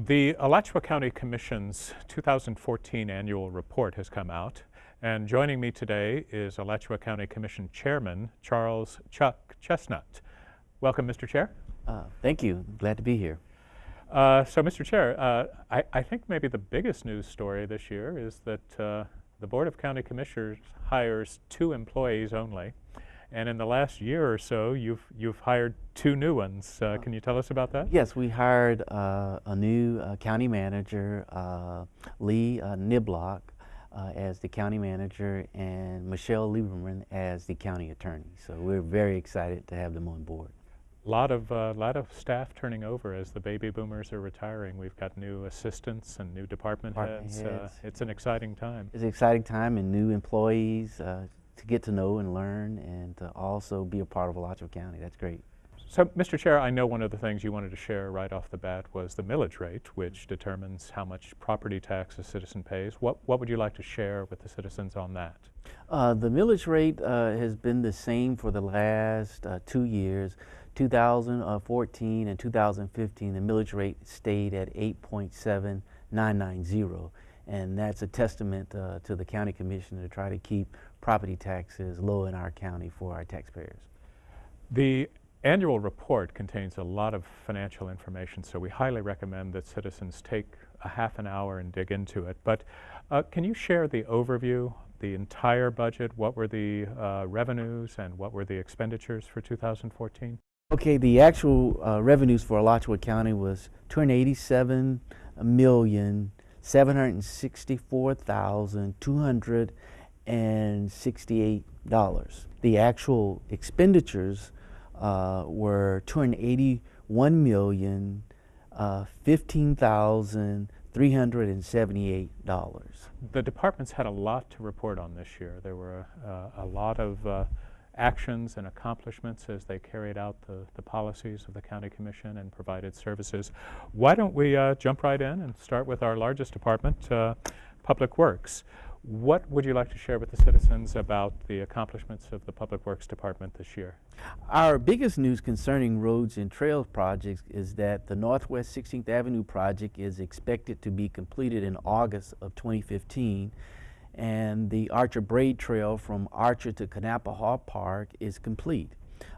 The Alachua County Commission's 2014 Annual Report has come out, and joining me today is Alachua County Commission Chairman Charles Chuck Chestnut. Welcome, Mr. Chair. Thank you. Glad to be here. So, Mr. Chair, I think maybe the biggest news story this year is that the Board of County Commissioners hires 2 employees only. And in the last year or so, you've hired 2 new ones. Can you tell us about that? Yes, we hired a new county manager, Lee Niblock, as the county manager, and Michelle Lieberman as the county attorney. So we're very excited to have them on board. Lot of staff turning over as the baby boomers are retiring. We've got new assistants and new department heads. It's an exciting time. It's an exciting time, and new employees to get to know and learn, and to also be a part of Alachua County. That's great. So, Mr. Chair, I know one of the things you wanted to share right off the bat was the millage rate, which determines how much property tax a citizen pays. What would you like to share with the citizens on that? The millage rate has been the same for the last 2 years. 2014 and 2015, the millage rate stayed at 8.7990. And that's a testament to the county commission to try to keep property taxes low in our county for our taxpayers. The annual report contains a lot of financial information, so we highly recommend that citizens take a half an hour and dig into it. But can you share the overview, the entire budget? What were the revenues and what were the expenditures for 2014? Okay, the actual revenues for Alachua County was $287,764,268. The actual expenditures were $281,015,378. The departments had a lot to report on this year. There were a lot of actions and accomplishments as they carried out the policies of the County Commission and provided services. Why don't we jump right in and start with our largest department, Public Works. What would you like to share with the citizens about the accomplishments of the Public Works Department this year? Our biggest news concerning roads and trails projects is that the Northwest 16th Avenue project is expected to be completed in August of 2015. And the Archer Braid Trail from Archer to Kanapaha Park is complete.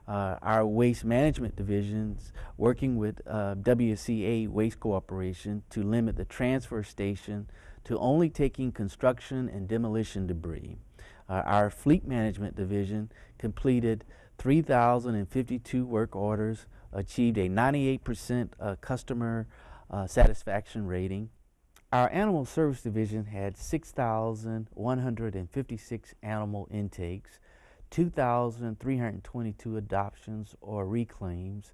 Our waste management divisions working with WCA Waste Corporation to limit the transfer station to only taking construction and demolition debris. Our fleet management division completed 3,052 work orders, achieved a 98% customer satisfaction rating. Our Animal Service Division had 6,156 animal intakes, 2,322 adoptions or reclaims,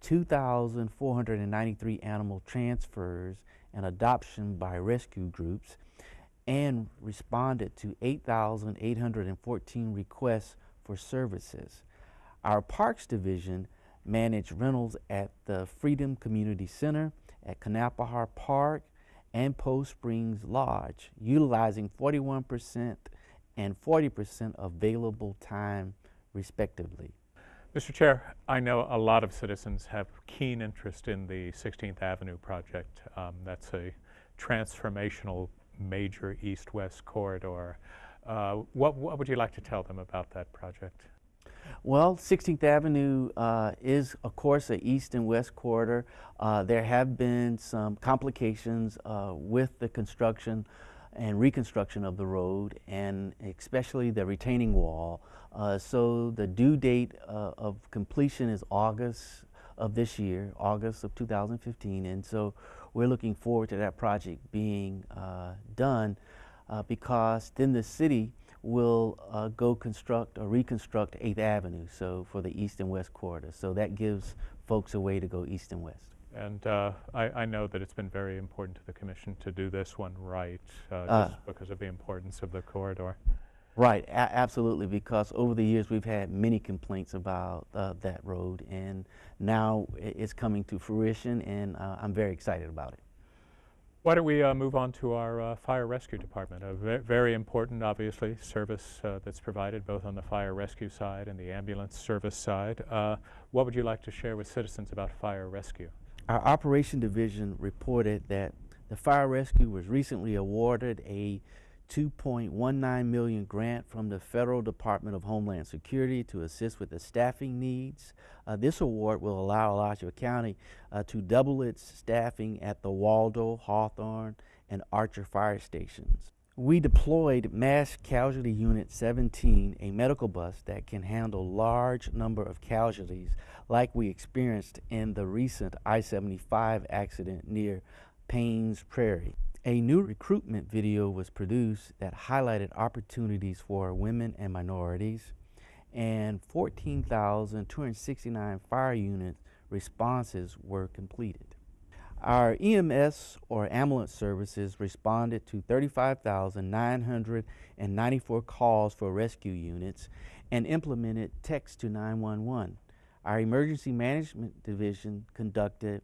2,493 animal transfers and adoption by rescue groups, and responded to 8,814 requests for services. Our Parks Division managed rentals at the Freedom Community Center, at Kanapaha Park, and Post Springs Lodge, utilizing 41% and 40% available time, respectively. Mr. Chair, I know a lot of citizens have keen interest in the 16th Avenue project. That's a transformational major east-west corridor. What would you like to tell them about that project? Well, 16th Avenue is, of course, an east and west corridor. There have been some complications with the construction and reconstruction of the road, and especially the retaining wall. So the due date of completion is August of this year, August of 2015, and so we're looking forward to that project being done because then the city will go construct or reconstruct 8th Avenue, so for the east and west corridor. So that gives folks a way to go east and west. And I know that it's been very important to the Commission to do this one right, Uh, just because of the importance of the corridor. Right, absolutely, because over the years we've had many complaints about that road, and now it's coming to fruition, and I'm very excited about it. Why don't we move on to our fire rescue department, a very important, obviously, service that's provided both on the fire rescue side and the ambulance service side. What would you like to share with citizens about fire rescue? Our operation division reported that the fire rescue was recently awarded a $2.19 million grant from the Federal Department of Homeland Security to assist with the staffing needs. This award will allow Alachua County to double its staffing at the Waldo, Hawthorne, and Archer fire stations. We deployed Mass Casualty Unit 17, a medical bus that can handle large number of casualties like we experienced in the recent I-75 accident near Paynes Prairie. A new recruitment video was produced that highlighted opportunities for women and minorities, and 14,269 fire unit responses were completed. Our EMS, or ambulance services, responded to 35,994 calls for rescue units and implemented text to 911. Our emergency management division conducted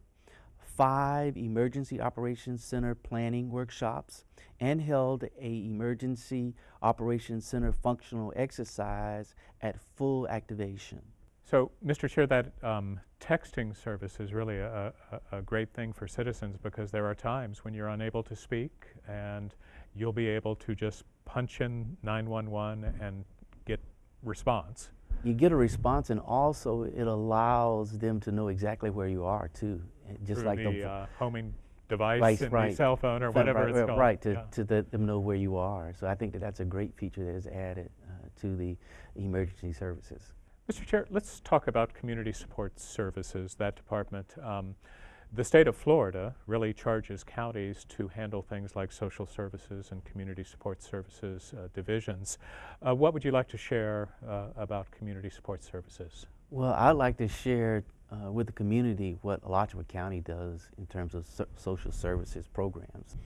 5 Emergency Operations Center planning workshops and held a Emergency Operations Center functional exercise at full activation. So, Mr. Chair, that texting service is really a great thing for citizens, because there are times when you're unable to speak and you'll be able to just punch in 911 and get response. You get a response, and also it allows them to know exactly where you are too, just Through like the homing device in the cell phone or whatever it's called. Right, to let them know where you are. So I think that that's a great feature that is added to the emergency services. Mr. Chair, let's talk about community support services, that department. The state of Florida really charges counties to handle things like social services and community support services divisions. What would you like to share about community support services? Well, I'd like to share with the community what Alachua County does in terms of social services programs.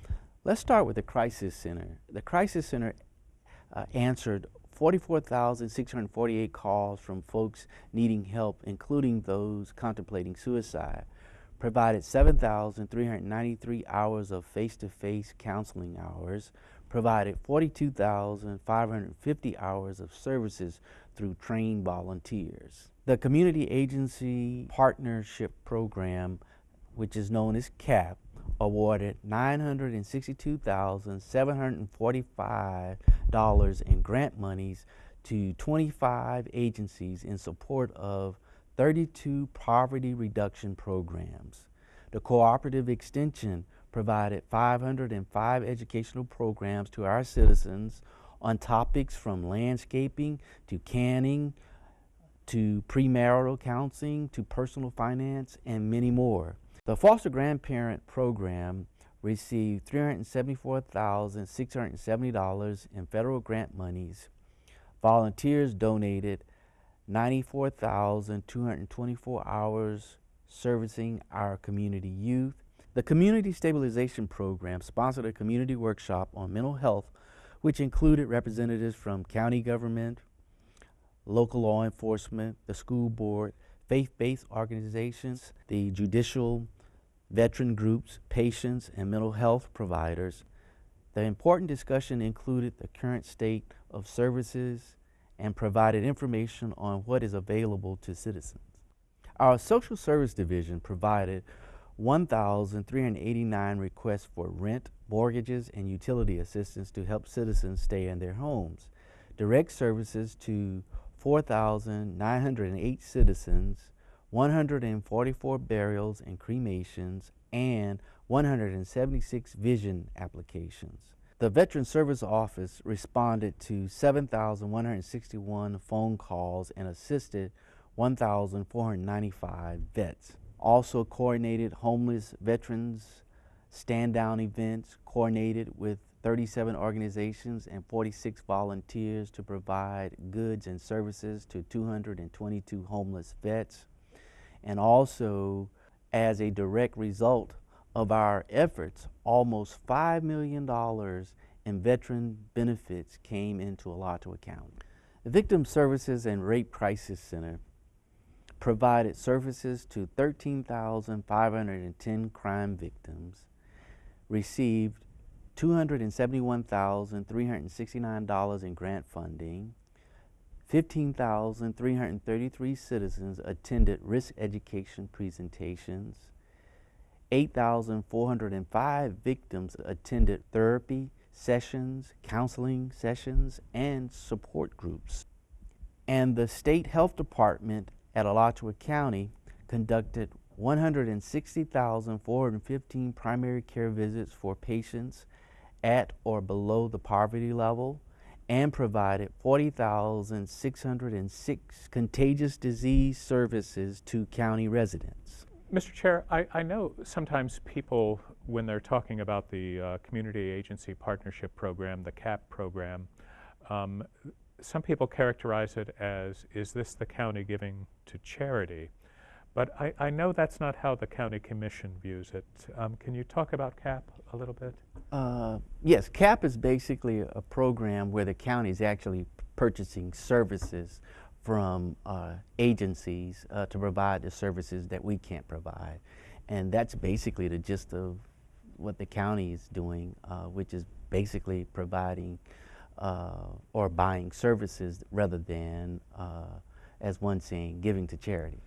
Let's start with the Crisis Center. The Crisis Center answered 44,648 calls from folks needing help, including those contemplating suicide, provided 7,393 hours of face-to-face counseling hours, provided 42,550 hours of services through trained volunteers. The Community Agency Partnership Program, which is known as CAP, awarded $962,745 in grant monies to 25 agencies in support of 32 poverty reduction programs. The Cooperative Extension provided 505 educational programs to our citizens on topics from landscaping to canning to premarital counseling to personal finance and many more. The Foster Grandparent Program received $374,670 in federal grant monies. Volunteers donated 94,224 hours servicing our community youth. The Community Stabilization Program sponsored a community workshop on mental health, which included representatives from county government, local law enforcement, the school board, faith-based organizations, the judicial, veteran groups, patients, and mental health providers. The important discussion included the current state of services and provided information on what is available to citizens. Our Social Service Division provided 1,389 requests for rent, mortgages, and utility assistance to help citizens stay in their homes. Direct services to 4,908 citizens, 144 burials and cremations, and 176 vision applications. The Veteran Service Office responded to 7,161 phone calls and assisted 1,495 vets. Also coordinated homeless veterans stand-down events, coordinated with 37 organizations and 46 volunteers to provide goods and services to 222 homeless vets, and also As a direct result of our efforts, almost $5 million in veteran benefits came into Alachua County. The Victim Services and Rape Crisis Center provided services to 13,510 crime victims, received $271,369 in grant funding, 15,333 citizens attended risk education presentations, 8,405 victims attended therapy sessions, counseling sessions, and support groups. And the State Health Department at Alachua County conducted 160,415 primary care visits for patients at or below the poverty level, and provided 40,606 contagious disease services to county residents. Mr. Chair, I know sometimes people, when they're talking about the Community Agency Partnership Program, the CAP program, some people characterize it as, is this the county giving to charity? But I know that's not how the County Commission views it. Can you talk about CAP a little bit? Yes, CAP is basically a program where the county is actually purchasing services from agencies to provide the services that we can't provide. And that's basically the gist of what the county is doing, which is basically providing or buying services rather than, as one saying, giving to charity.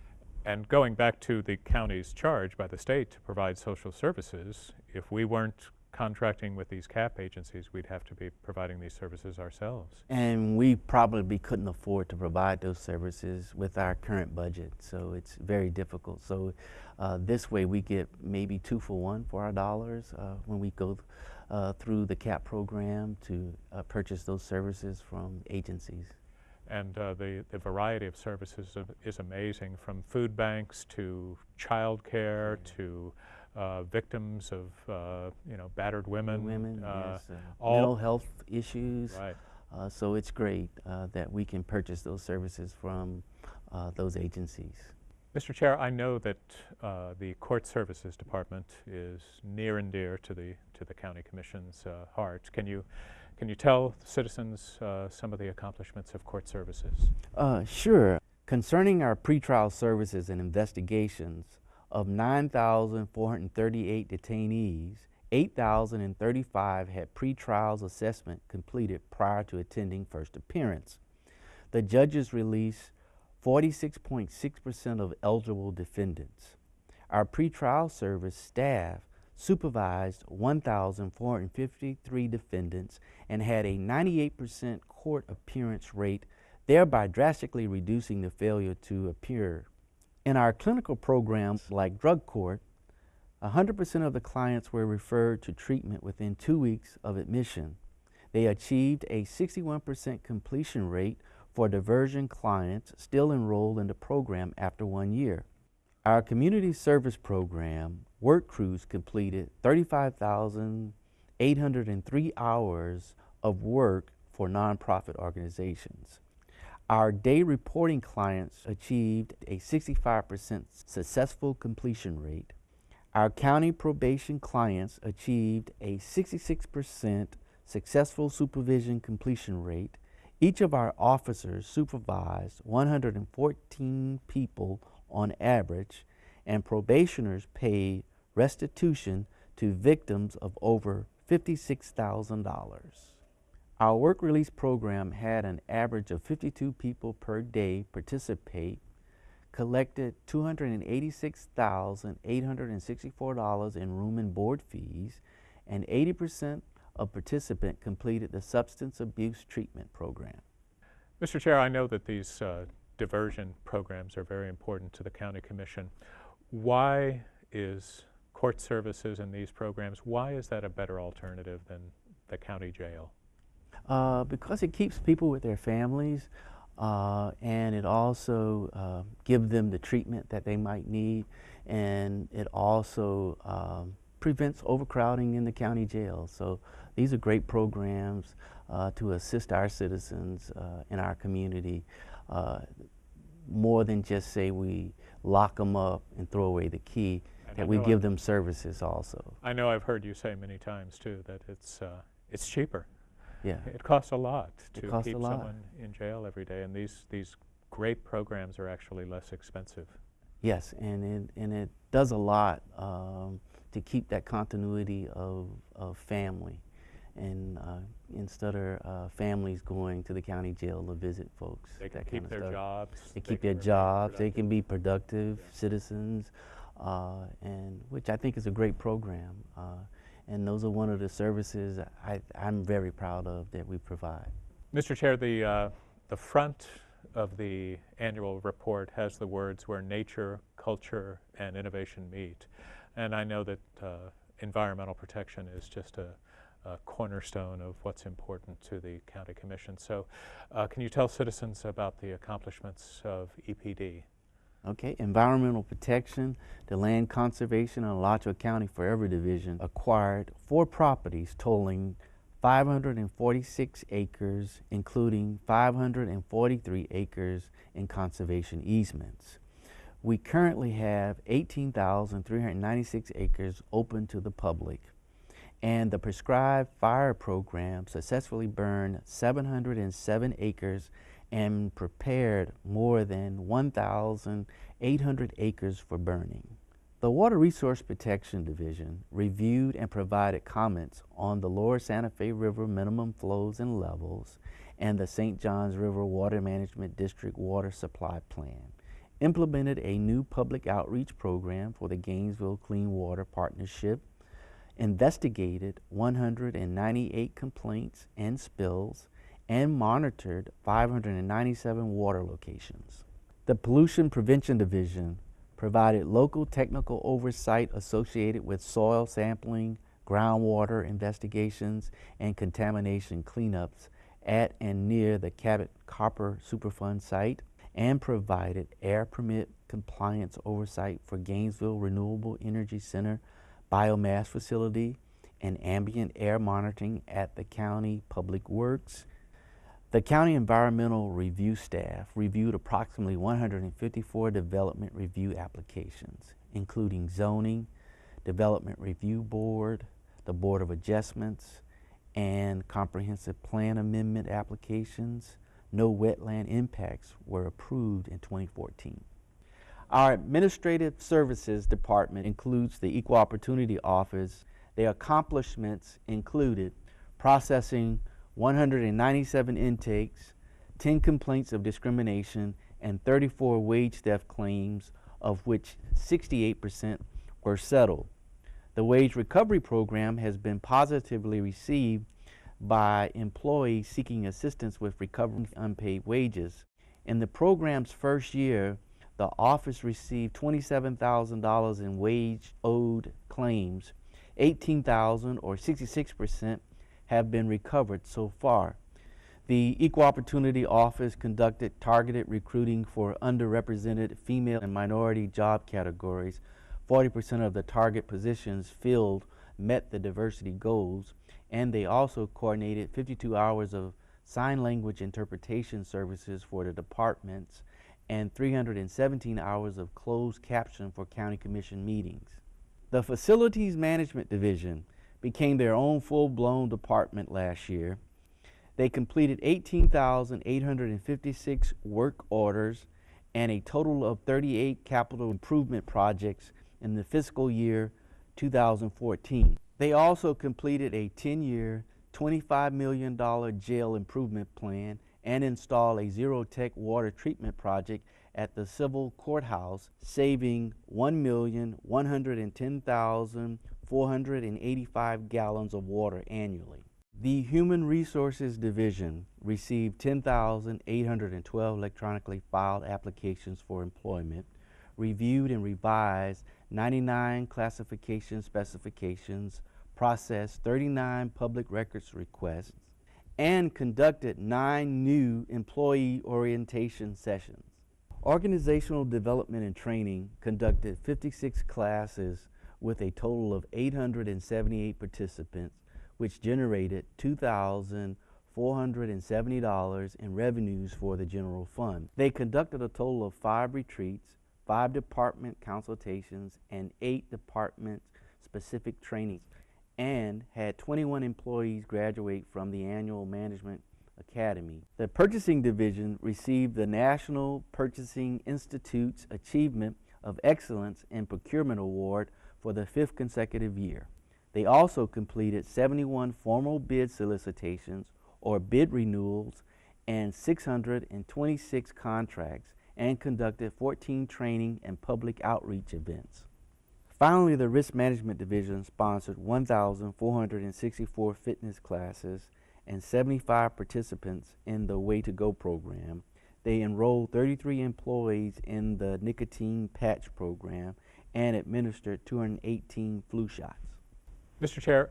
And going back to the county's charge by the state to provide social services, if we weren't contracting with these CAP agencies, we'd have to be providing these services ourselves. And we probably couldn't afford to provide those services with our current budget, so it's very difficult. So this way we get maybe 2 for 1 for our dollars when we go through the CAP program to purchase those services from agencies. And the variety of services is amazing, from food banks to child care to victims of battered women. Yes, mental health issues. Right. So it's great that we can purchase those services from those agencies. Mr. Chair, I know that the Court Services Department is near and dear to the County Commission's heart. Can you tell citizens some of the accomplishments of court services? Sure. Concerning our pretrial services and investigations, of 9,438 detainees, 8,035 had pretrials assessment completed prior to attending first appearance. The judges released 46.6% of eligible defendants. Our pretrial service staff supervised 1,453 defendants and had a 98% court appearance rate, thereby drastically reducing the failure to appear. In our clinical programs like drug court, 100% of the clients were referred to treatment within 2 weeks of admission. They achieved a 61% completion rate for diversion clients still enrolled in the program after 1 year. Our community service program work crews completed 35,803 hours of work for nonprofit organizations. Our day reporting clients achieved a 65% successful completion rate. Our county probation clients achieved a 66% successful supervision completion rate. Each of our officers supervised 114 people on average, and probationers paid restitution to victims of over $56,000. Our work release program had an average of 52 people per day participate, collected $286,864 in room and board fees, and 80% of participants completed the substance abuse treatment program. Mr. Chair, I know that these diversion programs are very important to the County Commission. Why is court services in these programs, why is that a better alternative than the county jail? Because it keeps people with their families, and it also gives them the treatment that they might need, and it also prevents overcrowding in the county jail. So these are great programs to assist our citizens in our community, more than just say we lock them up and throw away the key. And that we give them services also. I know I've heard you say many times too that it's cheaper. Yeah. It costs a lot to It costs keep a lot. someone in jail every day, and these great programs are actually less expensive. Yes, and it does a lot to keep that continuity of family, and instead of families going to the county jail to visit folks. They can that keep kind of their stuff. jobs. They keep can their remain jobs. They productive. can be productive Yeah. citizens, and which I think is a great program. And those are one of the services I'm very proud of that we provide. Mr. Chair, the front of the annual report has the words where nature, culture, and innovation meet. And I know that environmental protection is just a cornerstone of what's important to the County Commission. So can you tell citizens about the accomplishments of EPD? Okay, environmental protection, the Land Conservation and Alachua County Forever Division acquired 4 properties totaling 546 acres, including 543 acres in conservation easements. We currently have 18,396 acres open to the public, and the prescribed fire program successfully burned 707 acres and prepared more than 1,800 acres for burning. The Water Resource Protection Division reviewed and provided comments on the Lower Santa Fe River minimum flows and levels and the St. Johns River Water Management District Water Supply Plan, implemented a new public outreach program for the Gainesville Clean Water Partnership, investigated 198 complaints and spills, and monitored 597 water locations. The Pollution Prevention Division provided local technical oversight associated with soil sampling, groundwater investigations, and contamination cleanups at and near the Cabot Copper Superfund site, and provided air permit compliance oversight for Gainesville Renewable Energy Center biomass facility and ambient air monitoring at the County Public Works. The County Environmental Review staff reviewed approximately 154 development review applications, including zoning, Development Review Board, the Board of Adjustments, and comprehensive plan amendment applications. No wetland impacts were approved in 2014. Our Administrative Services Department includes the Equal Opportunity Office. Their accomplishments included processing 197 intakes, 10 complaints of discrimination, and 34 wage theft claims, of which 68% were settled. The wage recovery program has been positively received by employees seeking assistance with recovering unpaid wages. In the program's first year, the office received $27,000 in wage owed claims. 18,000 or 66% have been recovered so far. The Equal Opportunity Office conducted targeted recruiting for underrepresented female and minority job categories. 40% of the target positions filled met the diversity goals, and they also coordinated 52 hours of sign language interpretation services for the departments and 317 hours of closed caption for county commission meetings. The Facilities Management Division became their own full-blown department last year. They completed 18,856 work orders and a total of 38 capital improvement projects in the fiscal year 2014. They also completed a 10-year, $25 million jail improvement plan and installed a zero-tech water treatment project at the civil courthouse, saving 1,110,485 gallons of water annually. The Human Resources Division received 10,812 electronically filed applications for employment, reviewed and revised 99 classification specifications, processed 39 public records requests, and conducted 9 new employee orientation sessions. Organizational Development and Training conducted 56 classes with a total of 878 participants, which generated $2,470 in revenues for the general fund. They conducted a total of 5 retreats, 5 department consultations, and 8 department-specific trainings, and had 21 employees graduate from the Annual Management Academy. The Purchasing Division received the National Purchasing Institute's Achievement of Excellence in Procurement Award for the 5th consecutive year. They also completed 71 formal bid solicitations or bid renewals and 626 contracts, and conducted 14 training and public outreach events. Finally, the Risk Management Division sponsored 1,464 fitness classes and 75 participants in the Way to Go program. They enrolled 33 employees in the nicotine patch program and administered 218 flu shots. Mr. Chair,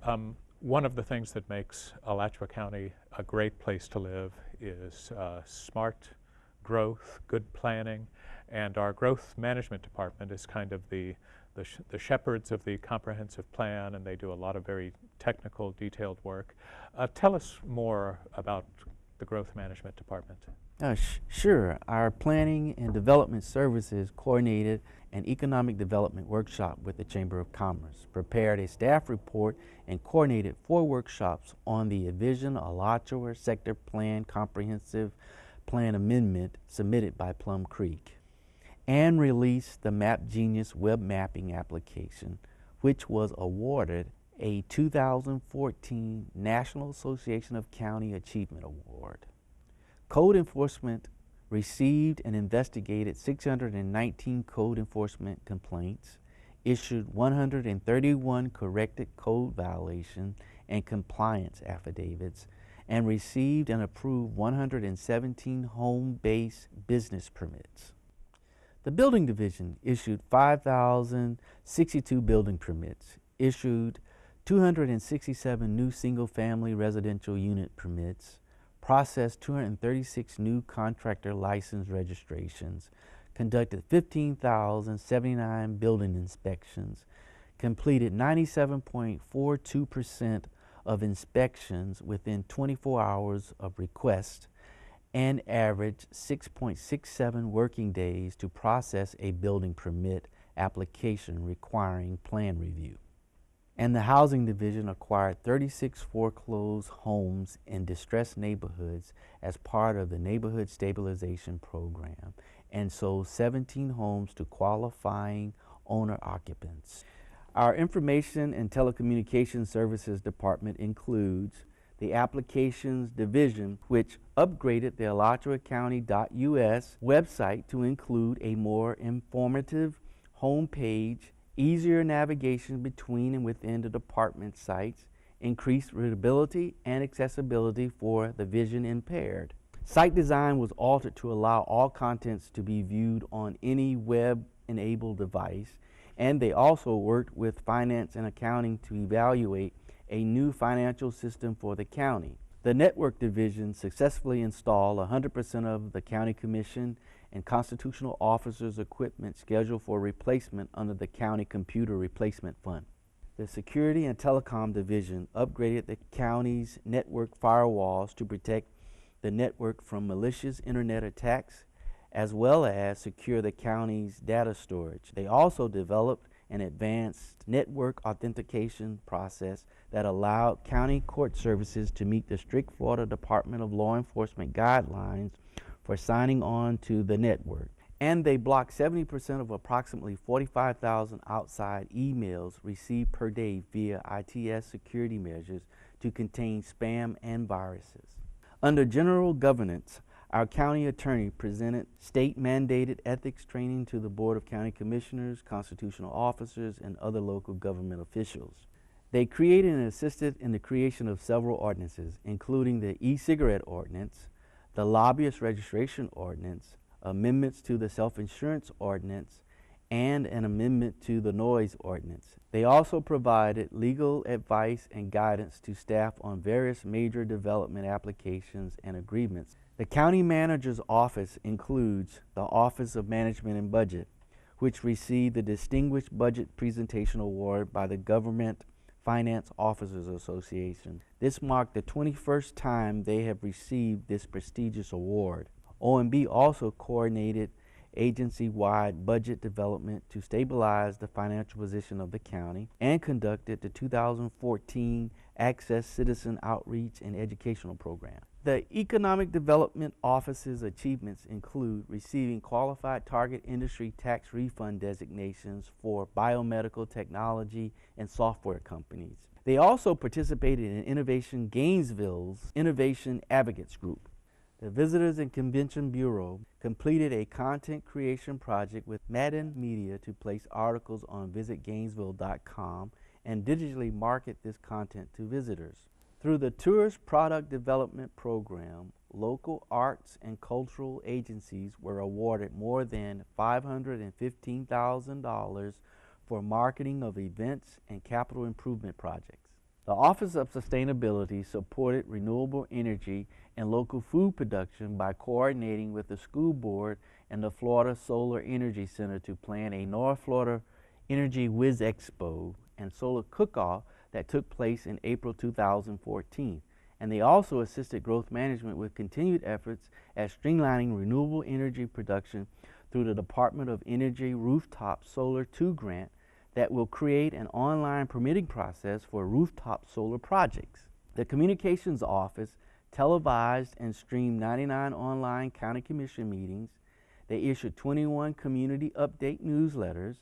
one of the things that makes Alachua County a great place to live is smart growth, good planning, and our growth management department is kind of the shepherds of the comprehensive plan, and they do a lot of very technical, detailed work. Tell us more about the growth management department. Sure. Our Planning and Development Services coordinated an economic development workshop with the Chamber of Commerce, prepared a staff report, and coordinated 4 workshops on the Vision Alachua Sector Plan Comprehensive Plan Amendment submitted by Plum Creek, and released the Map Genius web mapping application, which was awarded a 2014 National Association of County Achievement Award. Code enforcement received and investigated 619 code enforcement complaints, issued 131 corrected code violation and compliance affidavits, and received and approved 117 home-based business permits. The Building Division issued 5,062 building permits, issued 267 new single-family residential unit permits, processed 236 new contractor license registrations, conducted 15,079 building inspections, completed 97.42% of inspections within 24 hours of request, and averaged 6.67 working days to process a building permit application requiring plan review. And the Housing Division acquired 36 foreclosed homes in distressed neighborhoods as part of the Neighborhood Stabilization Program, and sold 17 homes to qualifying owner occupants. Our Information and Telecommunications Services Department includes the Applications Division, which upgraded the AlachuaCounty.us website to include a more informative homepage, easier navigation between and within the department sites, increased readability and accessibility for the vision impaired. Site design was altered to allow all contents to be viewed on any web-enabled device, and they also worked with finance and accounting to evaluate a new financial system for the county. The Network Division successfully installed 100% of the County Commission and constitutional officers' equipment scheduled for replacement under the County Computer Replacement Fund. The Security and Telecom Division upgraded the county's network firewalls to protect the network from malicious internet attacks, as well as secure the county's data storage. They also developed an advanced network authentication process that allowed county court services to meet the strict Florida Department of Law Enforcement guidelines for signing on to the network. And they blocked 70% of approximately 45,000 outside emails received per day via ITS security measures to contain spam and viruses. Under general governance, our county attorney presented state-mandated ethics training to the Board of County Commissioners, constitutional officers, and other local government officials. They created and assisted in the creation of several ordinances, including the e-cigarette ordinance, the lobbyist registration ordinance, amendments to the self-insurance ordinance, and an amendment to the noise ordinance. They also provided legal advice and guidance to staff on various major development applications and agreements. The county manager's office includes the Office of Management and Budget, which received the Distinguished Budget Presentation Award by the Government Finance Officers Association. This marked the 21st time they have received this prestigious award. OMB also coordinated agency-wide budget development to stabilize the financial position of the county, and conducted the 2014 Access Citizen Outreach and Educational Program. The Economic Development Office's achievements include receiving qualified target industry tax refund designations for biomedical technology and software companies. They also participated in Innovation Gainesville's Innovation Advocates Group. The Visitors and Convention Bureau completed a content creation project with Madden Media to place articles on visitgainesville.com and digitally market this content to visitors. Through the Tourist Product Development Program, local arts and cultural agencies were awarded more than $515,000 for marketing of events and capital improvement projects. The Office of Sustainability supported renewable energy and local food production by coordinating with the school board and the Florida Solar Energy Center to plan a North Florida Energy Whiz Expo and solar cook-off that took place in April 2014. And they also assisted growth management with continued efforts at streamlining renewable energy production through the Department of Energy Rooftop Solar 2 grant that will create an online permitting process for rooftop solar projects. The Communications Office televised and streamed 99 online county commission meetings. They issued 21 community update newsletters.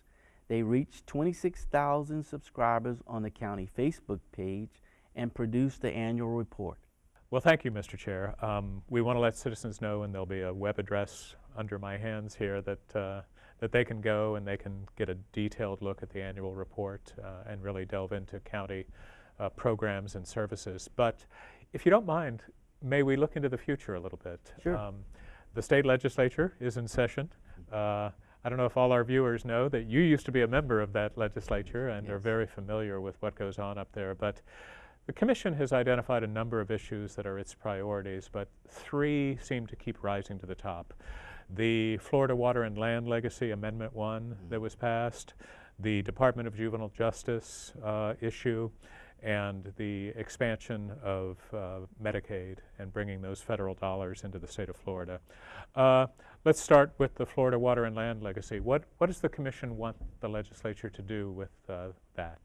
They reached 26,000 subscribers on the county Facebook page and produced the annual report. Well, thank you, Mr. Chair. We want to let citizens know, and there'll be a web address under my hands here that they can go and they can get a detailed look at the annual report and really delve into county programs and services. But if you don't mind, may we look into the future a little bit? Sure. The state legislature is in session. I don't know if all our viewers know that you used to be a member of that legislature and Yes. are very familiar with what goes on up there. But the Commission has identified a number of issues that are its priorities, but three seem to keep rising to the top. The Florida Water and Land Legacy Amendment 1 that was passed, the Department of Juvenile Justice issue, and the expansion of Medicaid and bringing those federal dollars into the state of Florida. Let's start with the Florida Water and Land Legacy. What does the Commission want the legislature to do with that?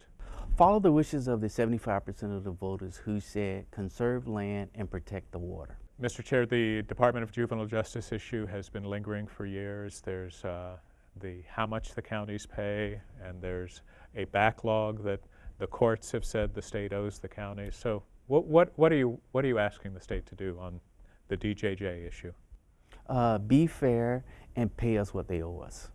Follow the wishes of the 75% of the voters who said conserve land and protect the water. Mr. Chair, the Department of Juvenile Justice issue has been lingering for years. There's how much the counties pay, and there's a backlog that the courts have said the state owes the county. So what are you asking the state to do on the DJJ issue? Be fair and pay us what they owe us.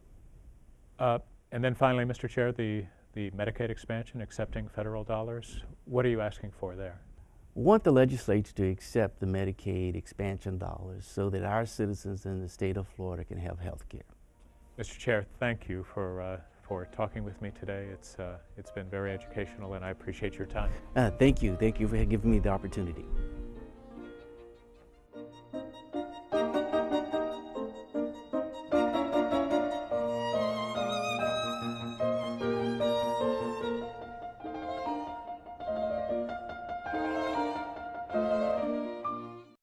And then finally, Mr. Chair, the Medicaid expansion, accepting federal dollars. What are you asking for there? We want the legislature to accept the Medicaid expansion dollars so that our citizens in the state of Florida can have health care. Mr. Chair, thank you for talking with me today. It's been very educational, and I appreciate your time. Thank you for giving me the opportunity.